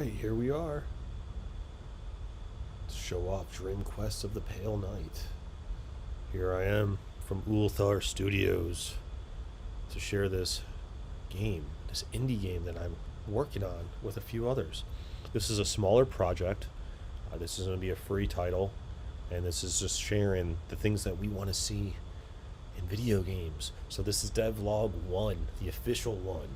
Alright, here we are. To show off Dream Quest of the Pale Knight. Here I am from Ulthar Studios to share this game, this indie game that I'm working on with a few others. This is a smaller project. This is going to be a free title, and this is just sharing the things that we want to see in video games. So this is devlog 1, the official one.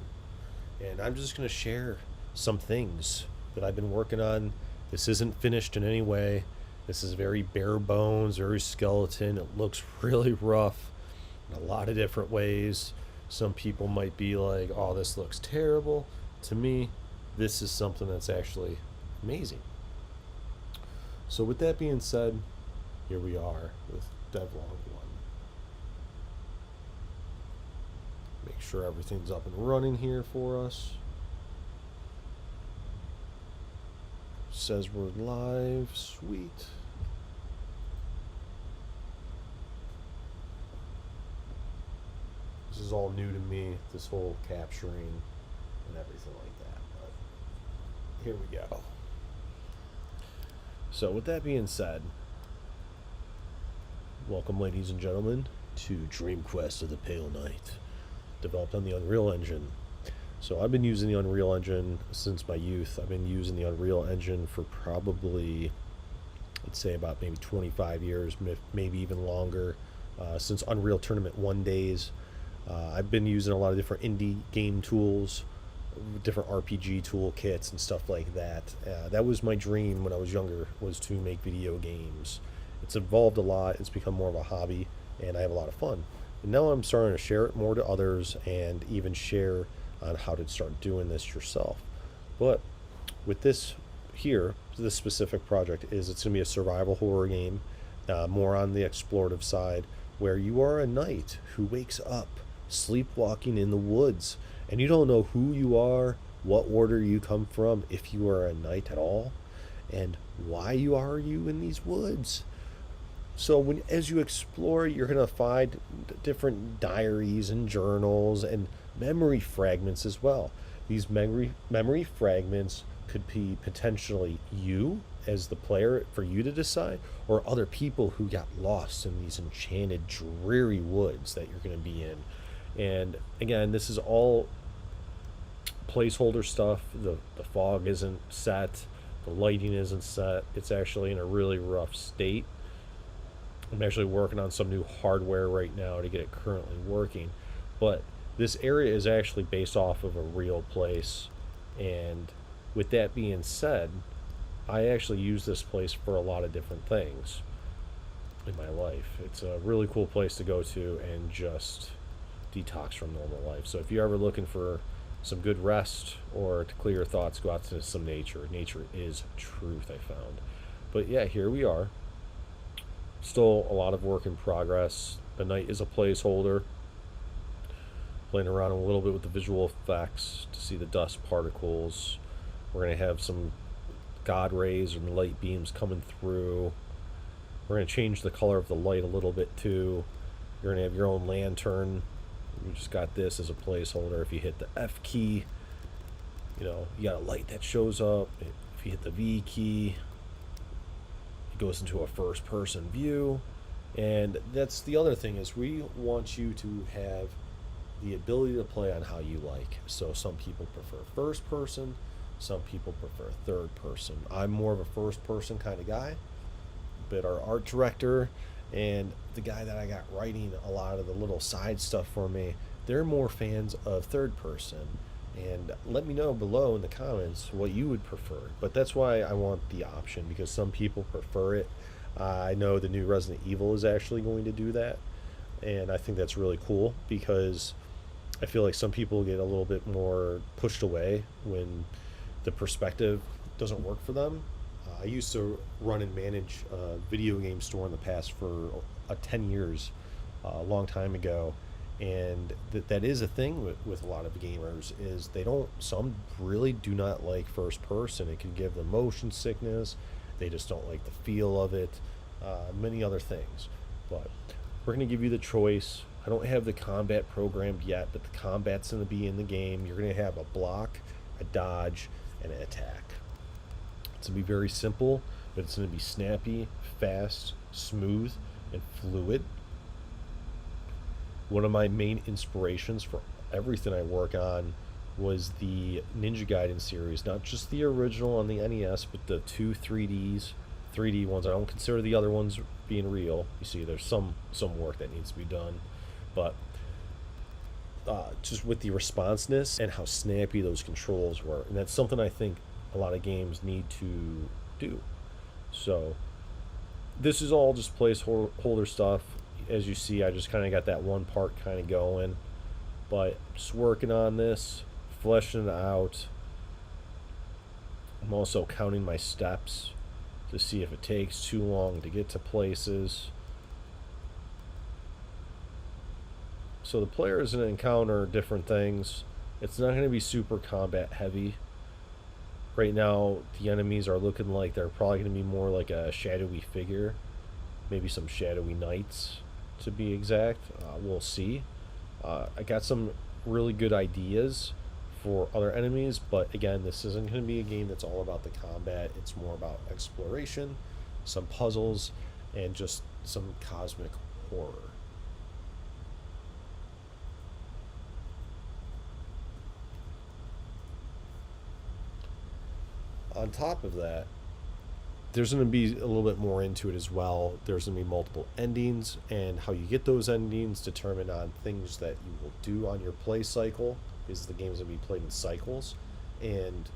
And I'm just going to share some things that I've been working on. This isn't finished in any way. This is very bare bones, very skeleton. It looks really rough in a lot of different ways. Some people might be like, oh, this looks terrible. To me, this is something that's actually amazing. So with that being said, here we are with devlog 1. Make sure everything's up and running here for us. Says we're live. Sweet. This is all new to me, this whole capturing and everything like that. But here we go. So with that being said, welcome ladies and gentlemen to Dream Quest of the Pale Knight, developed on the Unreal Engine. So I've been using the Unreal Engine since my youth. I've been using the Unreal Engine for probably, let's say about maybe 25 years, maybe even longer, since Unreal Tournament 1 days. I've been using a lot of different indie game tools, different RPG toolkits and stuff like that. That was my dream when I was younger, was to make video games. It's evolved a lot. It's become more of a hobby, and I have a lot of fun. And now I'm starting to share it more to others and even share on how to start doing this yourself. But with this here, this specific project it's going to be a survival horror game, more on the explorative side, where you are a knight who wakes up sleepwalking in the woods, and you don't know who you are, what order you come from, if you are a knight at all, and why you are in these woods. So as you explore, you're going to find different diaries and journals and memory fragments as well. These memory fragments could be potentially you as the player, for you to decide, or other people who got lost in these enchanted, dreary woods that you're going to be in. And again, this is all placeholder stuff. The fog isn't set, the lighting isn't set. It's actually in a really rough state. I'm actually working on some new hardware right now to get it currently working. But this area is actually based off of a real place. And with that being said, I actually use this place for a lot of different things in my life. It's a really cool place to go to and just detox from normal life. So if you're ever looking for some good rest or to clear your thoughts, go out to some nature. Nature is truth, I found. But yeah, here we are. Still a lot of work in progress. The night is a placeholder. Playing around a little bit with the visual effects to see the dust particles. We're going to have some god rays and light beams coming through. We're going to change the color of the light a little bit too. You're going to have your own lantern. You just got this as a placeholder. If you hit the F key, you got a light that shows up. If you hit the V key, it goes into a first person view. And that's the other thing, is we want you to have the ability to play on how you like. So some people prefer first person, some people prefer third person. I'm more of a first person kind of guy, but our art director and the guy that I got writing a lot of the little side stuff for me, they're more fans of third person. And let me know below in the comments what you would prefer. But that's why I want the option, because some people prefer it. I know the new Resident Evil is actually going to do that, and I think that's really cool, because I feel like some people get a little bit more pushed away when the perspective doesn't work for them. I used to run and manage a video game store in the past for 10 years, a long time ago. And that is a thing with a lot of gamers, is some really do not like first person. It can give them motion sickness. They just don't like the feel of it, many other things. But we're going to give you the choice. I don't have the combat programmed yet, but the combat's going to be in the game. You're going to have a block, a dodge, and an attack. It's going to be very simple, but it's going to be snappy, fast, smooth, and fluid. One of my main inspirations for everything I work on was the Ninja Gaiden series, not just the original on the NES, but the two 3D ones. I don't consider the other ones being real. You see, there's some work that needs to be done, but just with the responsiveness and how snappy those controls were, and that's something I think a lot of games need to do. So this is all just placeholder stuff. As you see, I just kind of got that one part kind of going, but just working on this, fleshing it out. I'm also counting my steps to see if it takes too long to get to places. So the player is going to encounter different things. It's not going to be super combat heavy. Right now, the enemies are looking like they're probably going to be more like a shadowy figure. Maybe some shadowy knights, to be exact. We'll see. I got some really good ideas for other enemies, but again, this isn't going to be a game that's all about the combat. It's more about exploration, some puzzles, and just some cosmic horror. On top of that, there's going to be a little bit more into it as well. There's going to be multiple endings, and how you get those endings determine on things that you will do on your play cycle, because the game's going to be played in cycles, and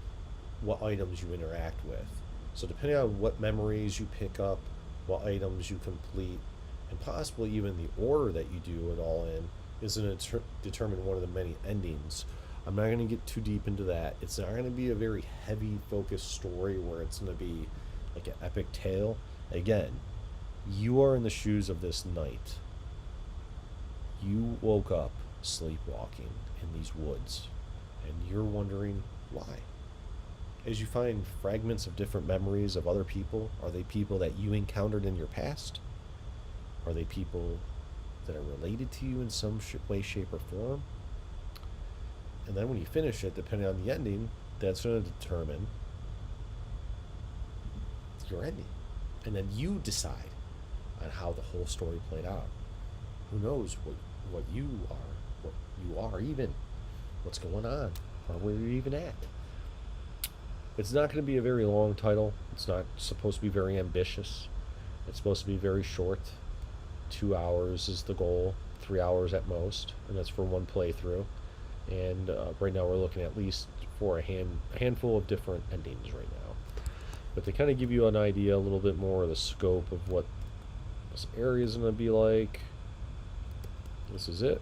what items you interact with. So depending on what memories you pick up, what items you complete, and possibly even the order that you do it all in, is going to determine one of the many endings. I'm not going to get too deep into that. It's not going to be a very heavy focused story where it's going to be like an epic tale. Again, you are in the shoes of this knight. You woke up sleepwalking in these woods, and you're wondering why. As you find fragments of different memories of other people, are they people that you encountered in your past? Are they people that are related to you in some way, shape, or form? And then when you finish it, depending on the ending, that's going to determine your ending. And then you decide on how the whole story played out. Who knows what you are even, what's going on, or where you're even at. It's not going to be a very long title. It's not supposed to be very ambitious. It's supposed to be very short. 2 hours is the goal, 3 hours at most, and that's for one playthrough. And right now we're looking at least for a handful of different endings right now. But to kind of give you an idea a little bit more of the scope of what this area is going to be like, this is it.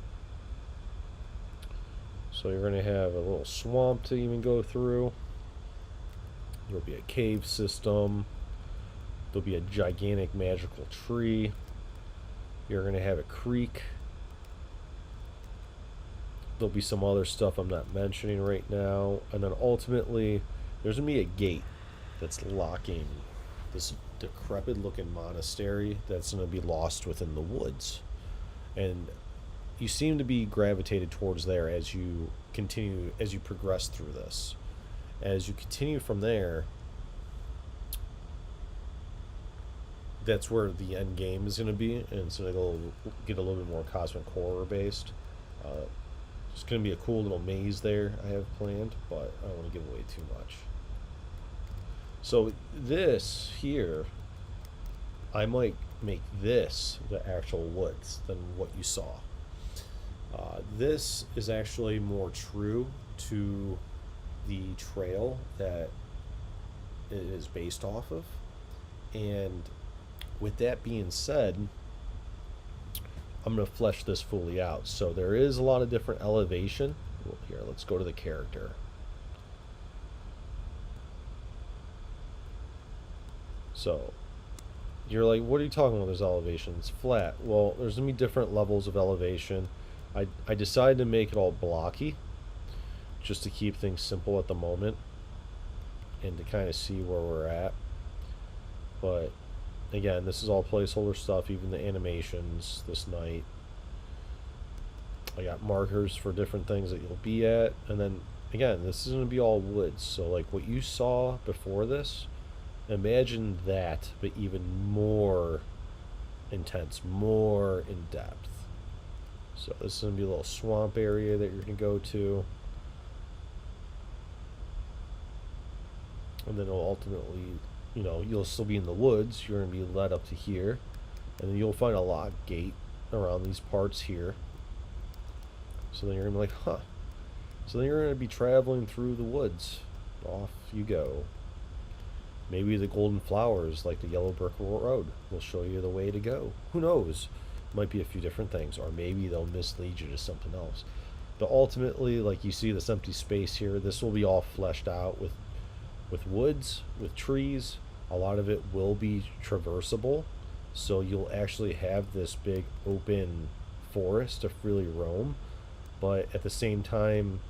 So you're going to have a little swamp to even go through. There'll be a cave system. There'll be a gigantic magical tree. You're going to have a creek. There'll be some other stuff I'm not mentioning right now. And then ultimately, there's going to be a gate that's locking this decrepit looking monastery that's going to be lost within the woods. And you seem to be gravitated towards there as you progress through this. As you continue from there, that's where the end game is going to be, and it's going to get a little bit more cosmic horror based. It's going to be a cool little maze there I have planned, but I don't want to give away too much. So this here, I might make this the actual woods than what you saw. This is actually more true to the trail that it is based off of. And with that being said, I'm going to flesh this fully out. So there is a lot of different elevation. Here, let's go to the character. So you're like, what are you talking about? There's elevation. It's flat. Well, there's going to be different levels of elevation. I decided to make it all blocky just to keep things simple at the moment and to kind of see where we're at. But again, this is all placeholder stuff, even the animations this night. I got markers for different things that you'll be at. And then, again, this is going to be all woods. So, like, what you saw before this Imagine that, but even more intense, more in depth. So this is going to be a little swamp area that you're going to go to. And then it'll ultimately, you'll still be in the woods. You're going to be led up to here. And then you'll find a lock gate around these parts here. So then you're going to be like, huh. So then you're going to be traveling through the woods. Off you go. Maybe the golden flowers, like the yellow brick road, will show you the way to go. Who knows? Might be a few different things. Or maybe they'll mislead you to something else. But ultimately, like you see this empty space here, this will be all fleshed out with woods, with trees. A lot of it will be traversable. So you'll actually have this big open forest to really roam. But at the same time,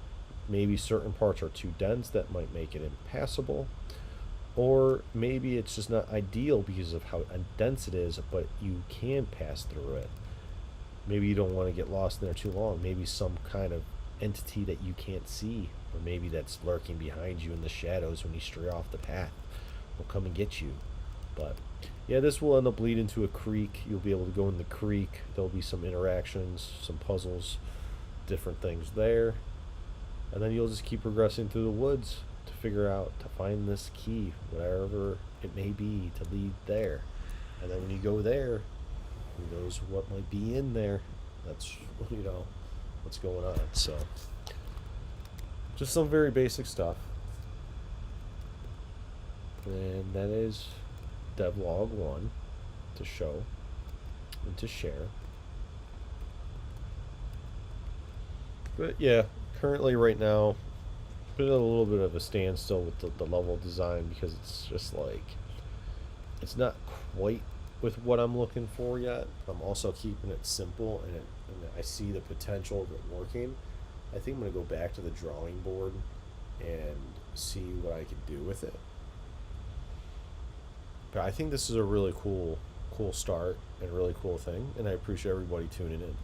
maybe certain parts are too dense that might make it impassable. Or maybe it's just not ideal because of how dense it is, but you can pass through it. Maybe you don't want to get lost in there too long. Maybe some kind of entity that you can't see, or maybe that's lurking behind you in the shadows when you stray off the path will come and get you. But yeah, this will end up leading to a creek. You'll be able to go in the creek. There'll be some interactions, some puzzles, different things there. And then you'll just keep progressing through the woods to figure out, to find this key, whatever it may be, to lead there. And then when you go there, who knows what might be in there. That's, what's going on. So, just some very basic stuff. And that is devlog 1 to show and to share. But yeah, currently right now, been a little bit of a standstill with the level design because it's just like, it's not quite with what I'm looking for yet. I'm also keeping it simple, and I see the potential of it working. I think I'm going to go back to the drawing board and see what I can do with it. But I think this is a really cool start and a really cool thing, and I appreciate everybody tuning in.